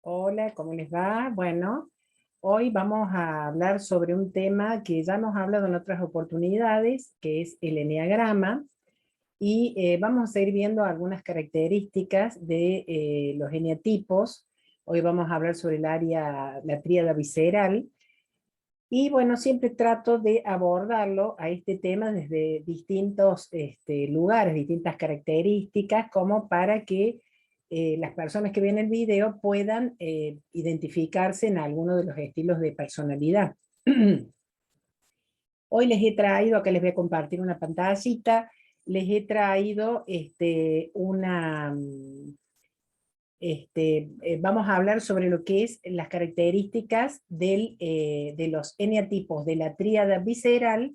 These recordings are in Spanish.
Hola, ¿cómo les va? Bueno, hoy vamos a hablar sobre un tema que ya nos ha hablado en otras oportunidades, que es el eneagrama, y vamos a ir viendo algunas características de los eneatipos. Hoy vamos a hablar sobre el área, la tríada visceral, y bueno, siempre trato de abordarlo a este tema desde distintos lugares, distintas características, como para que las personas que ven el video puedan identificarse en alguno de los estilos de personalidad. Hoy les he traído, acá les voy a compartir una pantallita, les he traído vamos a hablar sobre lo que es las características de los eneatipos de la tríada visceral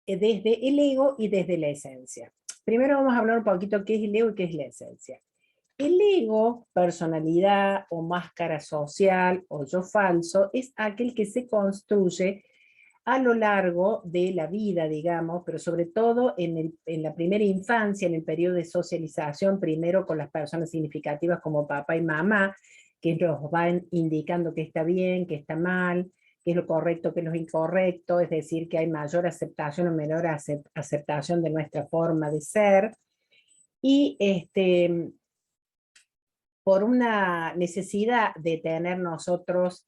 desde el ego y desde la esencia. Primero vamos a hablar un poquito qué es el ego y qué es la esencia. El ego, personalidad o máscara social o yo falso, es aquel que se construye a lo largo de la vida, digamos, pero sobre todo en la primera infancia, en el periodo de socialización, primero con las personas significativas como papá y mamá, que nos van indicando qué está bien, qué está mal, qué es lo correcto, qué es lo incorrecto, es decir, que hay mayor aceptación o menor aceptación de nuestra forma de ser, y por una necesidad de tener nosotros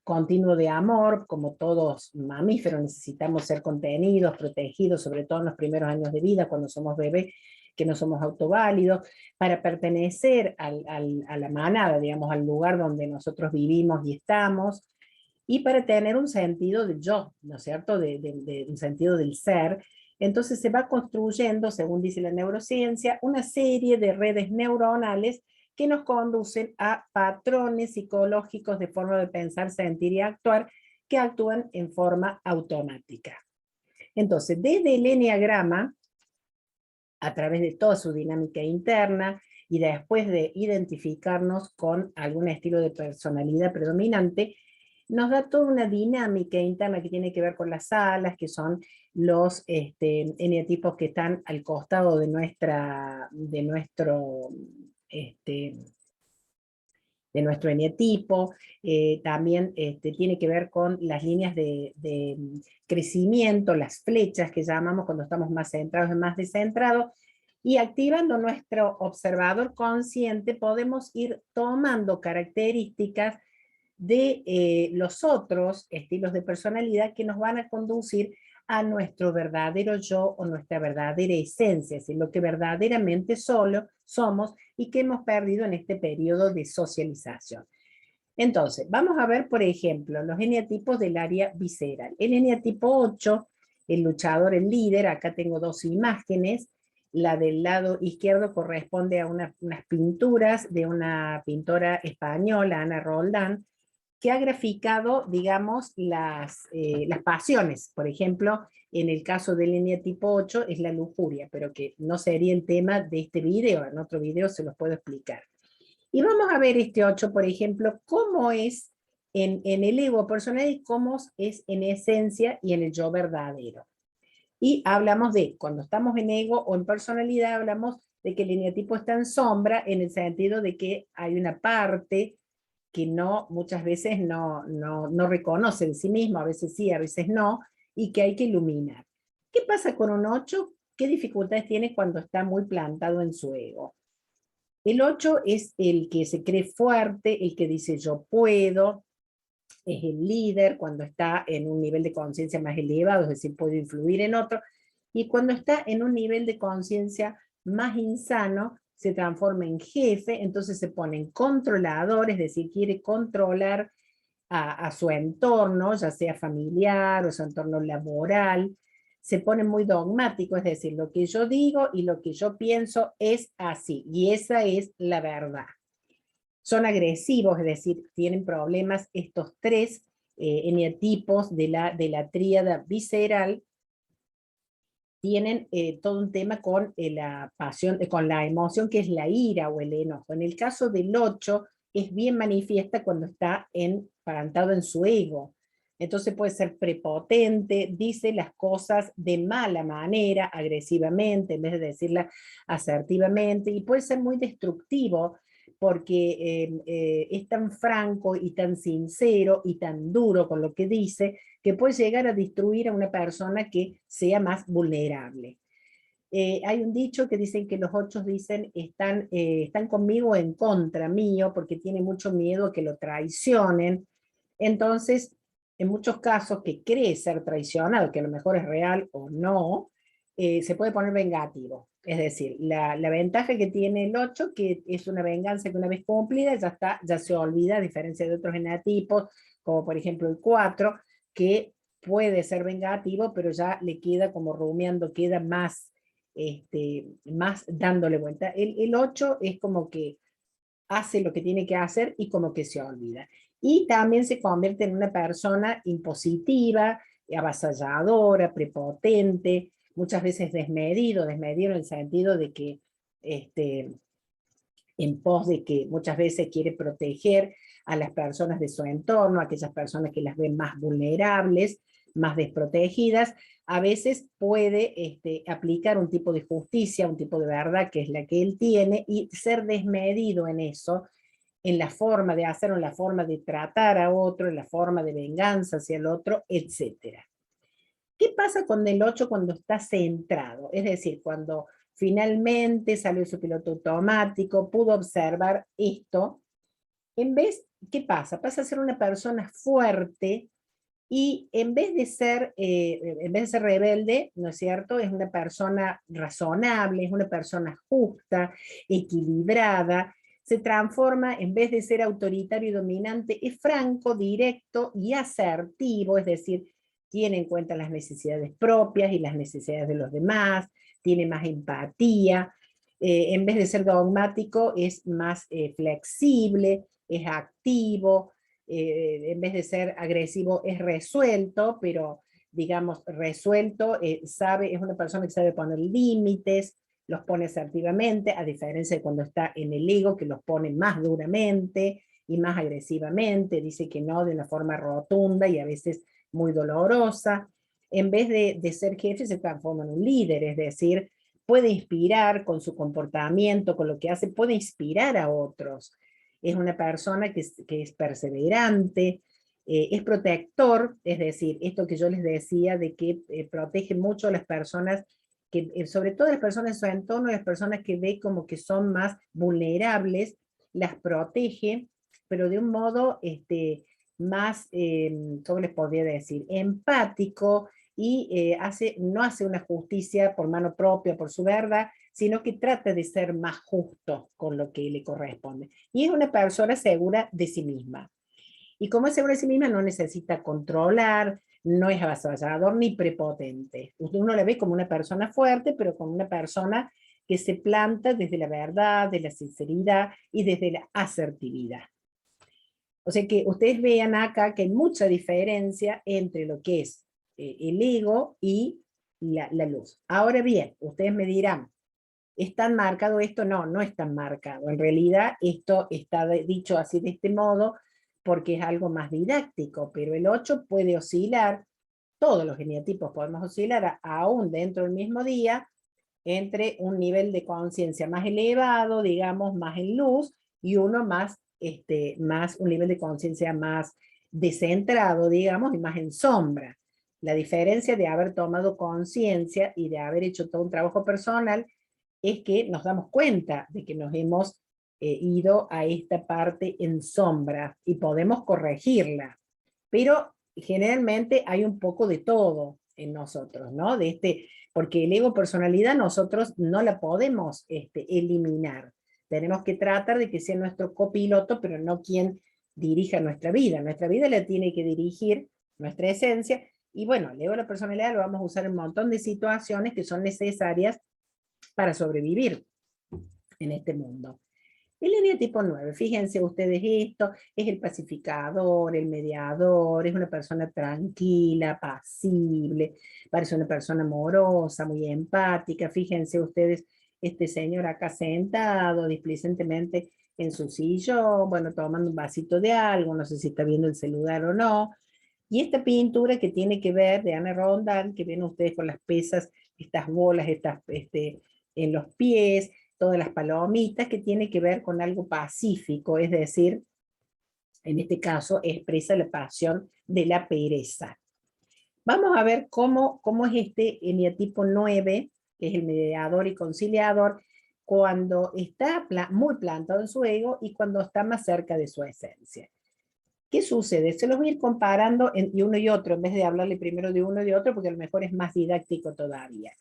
continuo de amor, como todos mamíferos necesitamos ser contenidos, protegidos, sobre todo en los primeros años de vida, cuando somos bebés, que no somos autoválidos, para pertenecer a la manada, digamos, al lugar donde nosotros vivimos y estamos, y para tener un sentido de yo, ¿no es cierto?, de un sentido del ser. Entonces se va construyendo, según dice la neurociencia, una serie de redes neuronales que nos conducen a patrones psicológicos de forma de pensar, sentir y actuar que actúan en forma automática. Entonces, desde el eneagrama, a través de toda su dinámica interna y después de identificarnos con algún estilo de personalidad predominante, nos da toda una dinámica interna que tiene que ver con las alas, que son los eneatipos que están al costado este, de nuestro eneatipo. También tiene que ver con las líneas de crecimiento, las flechas que llamamos cuando estamos más centrados y más descentrados, y activando nuestro observador consciente podemos ir tomando características de los otros estilos de personalidad que nos van a conducir a nuestro verdadero yo o nuestra verdadera esencia, es decir, lo que verdaderamente solo somos y que hemos perdido en este periodo de socialización. Entonces, vamos a ver, por ejemplo, los eneatipos del área visceral. El eneatipo 8, el luchador, el líder, acá tengo dos imágenes. La del lado izquierdo corresponde a unas pinturas de una pintora española, Ana Roldán, que ha graficado, digamos, las pasiones. Por ejemplo, en el caso del eneatipo 8 es la lujuria, pero que no sería el tema de este video, en otro video se los puedo explicar. Y vamos a ver este 8, por ejemplo, cómo es en el ego personal y cómo es en esencia y en el yo verdadero. Y hablamos de, cuando estamos en ego o en personalidad, hablamos de que el eneatipo está en sombra en el sentido de que hay una parte que muchas veces no reconoce de sí mismo, a veces sí, a veces no, y que hay que iluminar. ¿Qué pasa con un 8? ¿Qué dificultades tiene cuando está muy plantado en su ego? El 8 es el que se cree fuerte, el que dice yo puedo, es el líder cuando está en un nivel de conciencia más elevado, es decir, puede influir en otro, y cuando está en un nivel de conciencia más insano, se transforma en jefe, entonces se pone en controlador, es decir, quiere controlar a su entorno, ya sea familiar o su entorno laboral, se pone muy dogmático, es decir, lo que yo digo y lo que yo pienso es así, y esa es la verdad. Son agresivos, es decir, tienen problemas estos tres eneatipos de la tríada visceral, tienen todo un tema con la pasión, con la emoción que es la ira o el enojo. En el caso del 8 es bien manifiesta cuando está parantado en su ego. Entonces puede ser prepotente, dice las cosas de mala manera, agresivamente, en vez de decirlas asertivamente, y puede ser muy destructivo, porque es tan franco y tan sincero y tan duro con lo que dice, que puede llegar a destruir a una persona que sea más vulnerable. Hay un dicho que dicen que los 8 dicen están conmigo o en contra mío, porque tiene mucho miedo a que lo traicionen. Entonces, en muchos casos que cree ser traicionado, que a lo mejor es real o no, se puede poner vengativo. Es decir, la ventaja que tiene el 8, que es una venganza que una vez cumplida ya está, ya se olvida, a diferencia de otros genotipos, como por ejemplo el 4, que puede ser vengativo, pero ya le queda como rumiando, queda más, más dándole vuelta. El 8 es como que hace lo que tiene que hacer y como que se olvida. Y también se convierte en una persona impositiva, avasalladora, prepotente, muchas veces desmedido en el sentido de que en pos de que muchas veces quiere proteger a las personas de su entorno, a aquellas personas que las ven más vulnerables, más desprotegidas, a veces puede aplicar un tipo de justicia, un tipo de verdad que es la que él tiene, y ser desmedido en eso, en la forma de hacerlo, en la forma de tratar a otro, en la forma de venganza hacia el otro, etc. ¿Qué pasa con el 8 cuando está centrado? Es decir, cuando finalmente salió su piloto automático, pudo observar esto, en vez, ¿qué pasa? Pasa a ser una persona fuerte y en vez de ser rebelde, ¿no es cierto? Es una persona razonable, es una persona justa, equilibrada, se transforma, en vez de ser autoritario y dominante, es franco, directo y asertivo, es decir, tiene en cuenta las necesidades propias y las necesidades de los demás, tiene más empatía, en vez de ser dogmático, es más flexible, es activo, en vez de ser agresivo, es resuelto, pero digamos, resuelto, sabe, es una persona que sabe poner límites, los pone asertivamente, a diferencia de cuando está en el ego, que los pone más duramente y más agresivamente, dice que no de una forma rotunda y a veces muy dolorosa. En vez de ser jefe, se transforma en un líder, es decir, puede inspirar con su comportamiento, con lo que hace, puede inspirar a otros. Es una persona que es perseverante, es protector, es decir, esto que yo les decía de que protege mucho a las personas, que, sobre todo las personas en su entorno, las personas que ve como que son más vulnerables, las protege, pero de un modo más, ¿cómo les podría decir? Empático, y no hace una justicia por mano propia, por su verdad, sino que trata de ser más justo con lo que le corresponde. Y es una persona segura de sí misma. Y como es segura de sí misma, no necesita controlar, no es avasallador ni prepotente. Uno la ve como una persona fuerte, pero como una persona que se planta desde la verdad, de la sinceridad y desde la asertividad. O sea que ustedes vean acá que hay mucha diferencia entre lo que es el ego y la luz. Ahora bien, ustedes me dirán, ¿es tan marcado esto? No, no es tan marcado. En realidad esto está dicho así de este modo porque es algo más didáctico, pero el 8 puede oscilar, todos los genotipos podemos oscilar aún dentro del mismo día, entre un nivel de conciencia más elevado, digamos, más en luz, y uno más, un nivel de conciencia más descentrado, digamos, y más en sombra. La diferencia de haber tomado conciencia y de haber hecho todo un trabajo personal es que nos damos cuenta de que nos hemos ido a esta parte en sombra y podemos corregirla. Pero generalmente hay un poco de todo en nosotros, ¿no? Porque el ego personalidad nosotros no la podemos eliminar. Tenemos que tratar de que sea nuestro copiloto, pero no quien dirija nuestra vida. Nuestra vida la tiene que dirigir nuestra esencia. Y bueno, el ego de la personalidad lo vamos a usar en un montón de situaciones que son necesarias para sobrevivir en este mundo. El eneatipo 9, fíjense ustedes esto, es el pacificador, el mediador, es una persona tranquila, pasible, parece una persona amorosa, muy empática. Fíjense ustedes este señor acá sentado displicentemente en su sillón, bueno, tomando un vasito de algo, no sé si está viendo el celular o no. Y esta pintura que tiene que ver de Ana Rondán, que ven ustedes con las pesas, estas bolas, en los pies, todas las palomitas, que tiene que ver con algo pacífico, es decir, en este caso expresa la pasión de la pereza. Vamos a ver cómo es este eneatipo 9, que es el mediador y conciliador, cuando está muy plantado en su ego y cuando está más cerca de su esencia. ¿Qué sucede? Se los voy a ir comparando y uno y otro, en vez de hablarle primero de uno y de otro, porque a lo mejor es más didáctico todavía.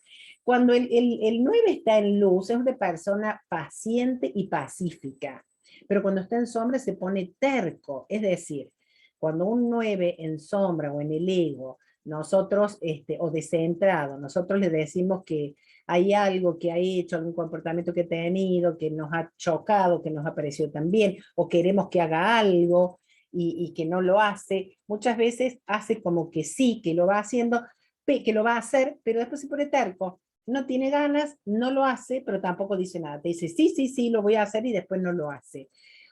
Cuando el 9 está en luz, es una persona paciente y pacífica, pero cuando está en sombra se pone terco, es decir, cuando un 9 en sombra o en el ego, nosotros, o descentrado, nosotros le decimos que hay algo que ha hecho, algún comportamiento que ha tenido, que nos ha chocado, que nos ha parecido tan bien, o queremos que haga algo, y que no lo hace, muchas veces hace como que sí, que lo va haciendo, que lo va a hacer, pero después se pone terco, no tiene ganas, no lo hace, pero tampoco dice nada, te dice sí, sí, sí, lo voy a hacer y después no lo hace.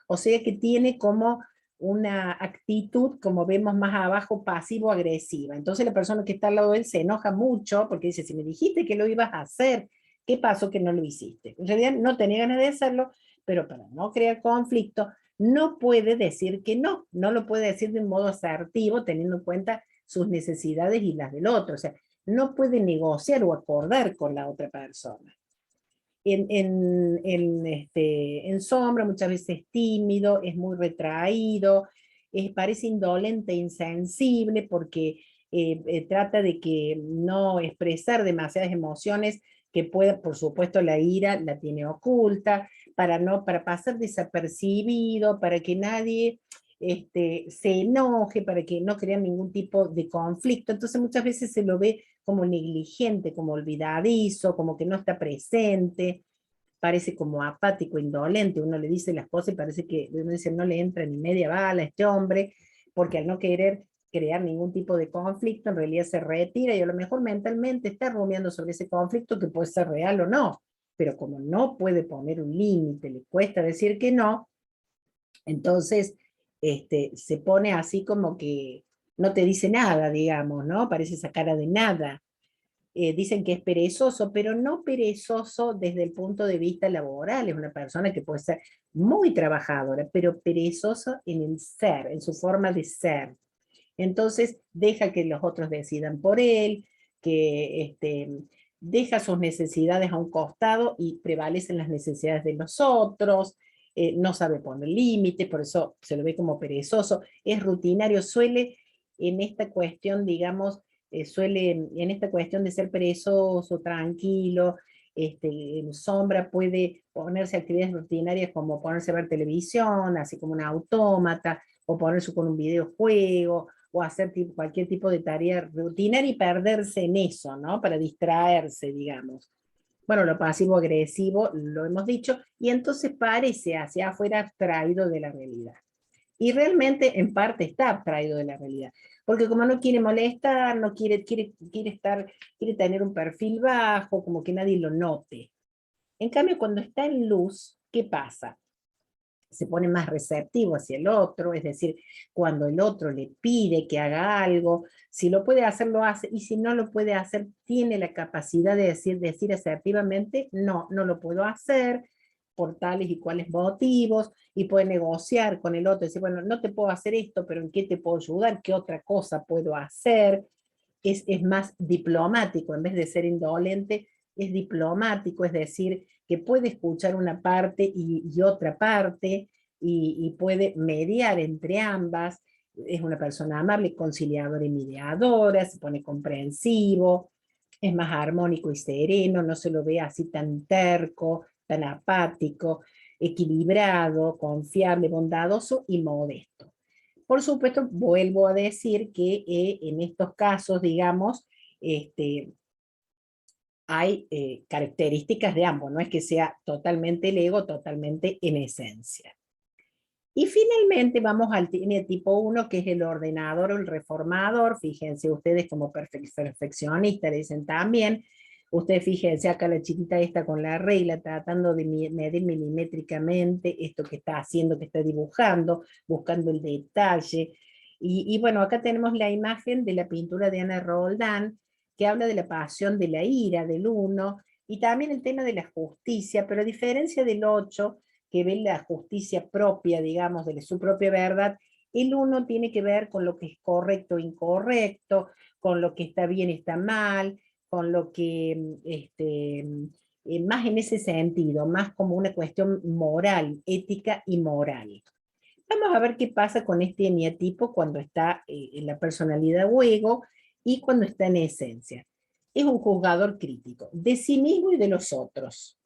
O sea que tiene como una actitud, como vemos más abajo, pasivo-agresiva. Entonces la persona que está al lado de él se enoja mucho porque dice, si me dijiste que lo ibas a hacer, ¿qué pasó que no lo hiciste? En realidad no tenía ganas de hacerlo, pero para no crear conflicto, no puede decir que no, no lo puede decir de un modo asertivo, teniendo en cuenta sus necesidades y las del otro. O sea, no puede negociar o acordar con la otra persona. En sombra muchas veces es tímido, es muy retraído, parece indolente e insensible porque trata de que no expresar demasiadas emociones que pueda, por supuesto la ira la tiene oculta, para pasar desapercibido, para que nadie se enoje, para que no crea ningún tipo de conflicto. Entonces muchas veces se lo ve como negligente, como olvidadizo, como que no está presente, parece como apático, indolente, uno le dice las cosas y parece que uno dice no le entra ni media bala a este hombre, porque al no querer crear ningún tipo de conflicto, en realidad se retira y a lo mejor mentalmente está rumiando sobre ese conflicto que puede ser real o no, pero como no puede poner un límite, le cuesta decir que no, entonces se pone así como que no te dice nada, digamos, ¿no? Parece esa cara de nada. Dicen que es perezoso, pero no perezoso desde el punto de vista laboral, es una persona que puede ser muy trabajadora, pero perezoso en el ser, en su forma de ser. Entonces deja que los otros decidan por él, que deja sus necesidades a un costado y prevalecen las necesidades de los otros, no sabe poner límites, por eso se lo ve como perezoso, es rutinario, suele en esta cuestión, digamos, suele en esta cuestión de ser perezoso, tranquilo, en sombra puede ponerse a actividades rutinarias como ponerse a ver televisión, así como un autómata, o ponerse con un videojuego, o hacer cualquier tipo de tarea rutinaria y perderse en eso, ¿no? Para distraerse, digamos. Bueno, lo pasivo-agresivo, lo hemos dicho, y entonces parece hacia afuera abstraído de la realidad. Y realmente en parte está abstraído de la realidad, porque como no quiere molestar, no quiere tener un perfil bajo, como que nadie lo note. En cambio, cuando está en luz, ¿qué pasa? Se pone más receptivo hacia el otro, es decir, cuando el otro le pide que haga algo, si lo puede hacer, lo hace, y si no lo puede hacer, tiene la capacidad de decir asertivamente, no, no lo puedo hacer, por tales y cuales motivos, y puede negociar con el otro, decir, bueno, no te puedo hacer esto, pero ¿en qué te puedo ayudar? ¿Qué otra cosa puedo hacer? Es más diplomático, en vez de ser indolente, es diplomático, es decir, que puede escuchar una parte y otra parte, y puede mediar entre ambas, es una persona amable, conciliadora y mediadora, se pone comprensivo, es más armónico y sereno, no se lo ve así tan terco, tan apático, equilibrado, confiable, bondadoso y modesto. Por supuesto, vuelvo a decir que en estos casos, digamos, hay características de ambos, no es que sea totalmente el ego, totalmente en esencia. Y finalmente vamos al tipo 1, que es el ordenador o el reformador. Fíjense ustedes como perfeccionista, le dicen también. Ustedes fíjense acá la chiquita esta con la regla, tratando de medir milimétricamente esto que está haciendo, que está dibujando, buscando el detalle. Y bueno, acá tenemos la imagen de la pintura de Ana Roldán, que habla de la pasión de la ira del uno, Y también el tema de la justicia, pero a diferencia del 8, que ve la justicia propia, digamos, de su propia verdad, el 1 tiene que ver con lo que es correcto o incorrecto, con lo que está bien y está mal, con lo que, más en ese sentido, más como una cuestión moral, ética y moral. Vamos a ver qué pasa con este eneatipo cuando está en la personalidad o ego y cuando está en esencia. Es un juzgador crítico de sí mismo y de los otros.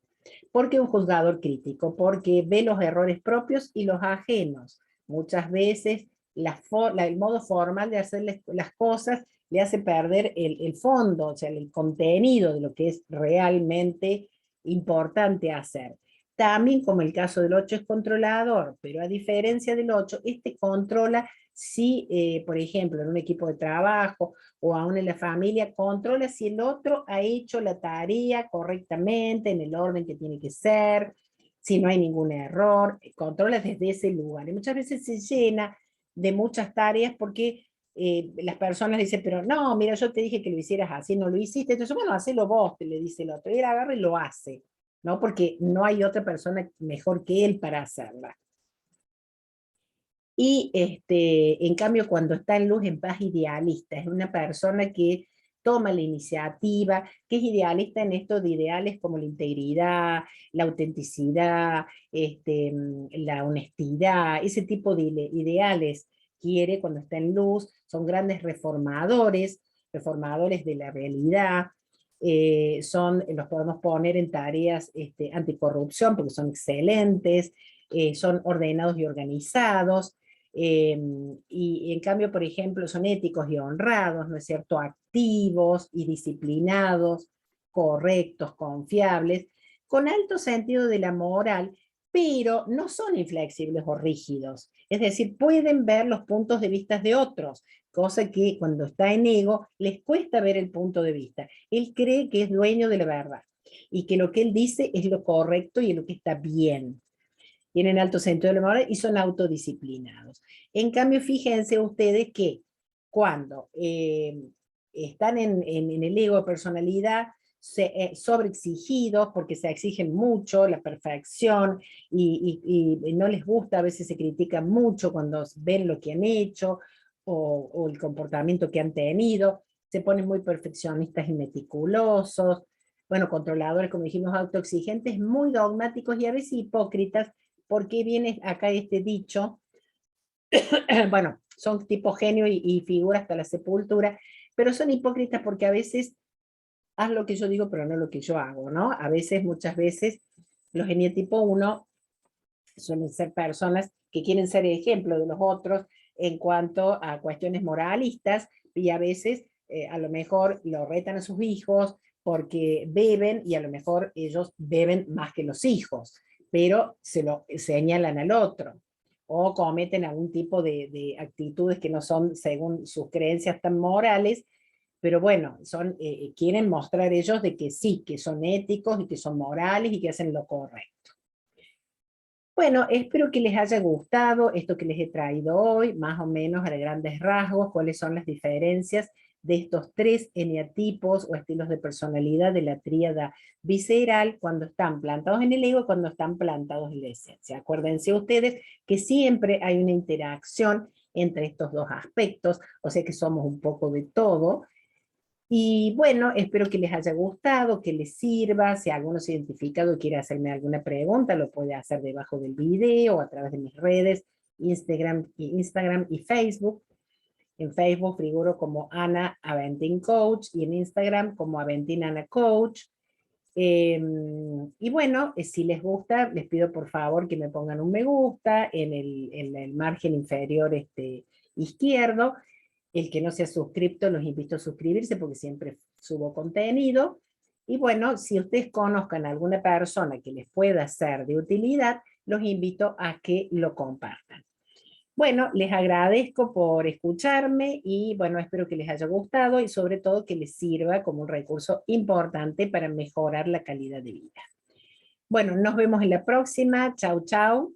¿Por qué un juzgador crítico? Porque ve los errores propios y los ajenos. Muchas veces el modo formal de hacer las cosas le hace perder el fondo, o sea, el contenido de lo que es realmente importante hacer. También, como el caso del 8 es controlador, pero a diferencia del 8, este controla si, por ejemplo, en un equipo de trabajo o aún en la familia, controla si el otro ha hecho la tarea correctamente, en el orden que tiene que ser, si no hay ningún error, controla desde ese lugar. Y muchas veces se llena de muchas tareas porque las personas dicen, pero no, mira, yo te dije que lo hicieras así, no lo hiciste, entonces, bueno, hacelo vos, te le dice el otro, y él agarra y lo hace, ¿no? Porque no hay otra persona mejor que él para hacerla. Y en cambio, cuando está en luz, en paz, idealista, es una persona que toma la iniciativa, que es idealista en esto de ideales como la integridad, la autenticidad, la honestidad, ese tipo de ideales quiere cuando está en luz, son grandes reformadores, reformadores de la realidad, los podemos poner en tareas anticorrupción porque son excelentes, son ordenados y organizados, y en cambio, por ejemplo, son éticos y honrados, ¿no es cierto? Activos y disciplinados, correctos, confiables, con alto sentido de la moral, pero no son inflexibles o rígidos. Es decir, pueden ver los puntos de vista de otros, cosa que cuando está en ego les cuesta ver el punto de vista. Él cree que es dueño de la verdad y que lo que él dice es lo correcto y lo que está bien. Tienen alto sentido de la moral y son autodisciplinados. En cambio, fíjense ustedes que cuando están en el ego de personalidad, sobreexigidos porque se exigen mucho la perfección y no les gusta, a veces se critican mucho cuando ven lo que han hecho o el comportamiento que han tenido, se ponen muy perfeccionistas y meticulosos, bueno, controladores, como dijimos, autoexigentes, muy dogmáticos y a veces hipócritas. ¿Por qué viene acá este dicho? Bueno, son tipo genio y figura hasta la sepultura, pero son hipócritas porque a veces haz lo que yo digo, pero no lo que yo hago, ¿no? A veces, muchas veces, los genietipo 1 suelen ser personas que quieren ser ejemplo de los otros en cuanto a cuestiones moralistas, y a veces a lo mejor lo retan a sus hijos porque beben, y a lo mejor ellos beben más que los hijos, pero se lo señalan al otro, o cometen algún tipo de actitudes que no son según sus creencias tan morales, pero bueno, quieren mostrar ellos de que sí, que son éticos y que son morales y que hacen lo correcto. Bueno, espero que les haya gustado esto que les he traído hoy, más o menos a grandes rasgos, cuáles son las diferencias de estos 3 eneatipos o estilos de personalidad de la tríada visceral cuando están plantados en el ego y cuando están plantados en la esencia. Acuérdense ustedes que siempre hay una interacción entre estos dos aspectos, o sea que somos un poco de todo. Y bueno, espero que les haya gustado, que les sirva. Si alguno se ha identificado y quiere hacerme alguna pregunta, lo puede hacer debajo del video o a través de mis redes, Instagram y Facebook. En Facebook figuro como Ana Aventin Coach y en Instagram como Aventin Ana Coach. Y bueno, si les gusta, les pido por favor que me pongan un me gusta en el margen inferior izquierdo. El que no se ha suscrito, los invito a suscribirse porque siempre subo contenido. Y bueno, si ustedes conozcan a alguna persona que les pueda ser de utilidad, los invito a que lo compartan. Bueno, les agradezco por escucharme y bueno, espero que les haya gustado y sobre todo que les sirva como un recurso importante para mejorar la calidad de vida. Bueno, nos vemos en la próxima. Chau, chau.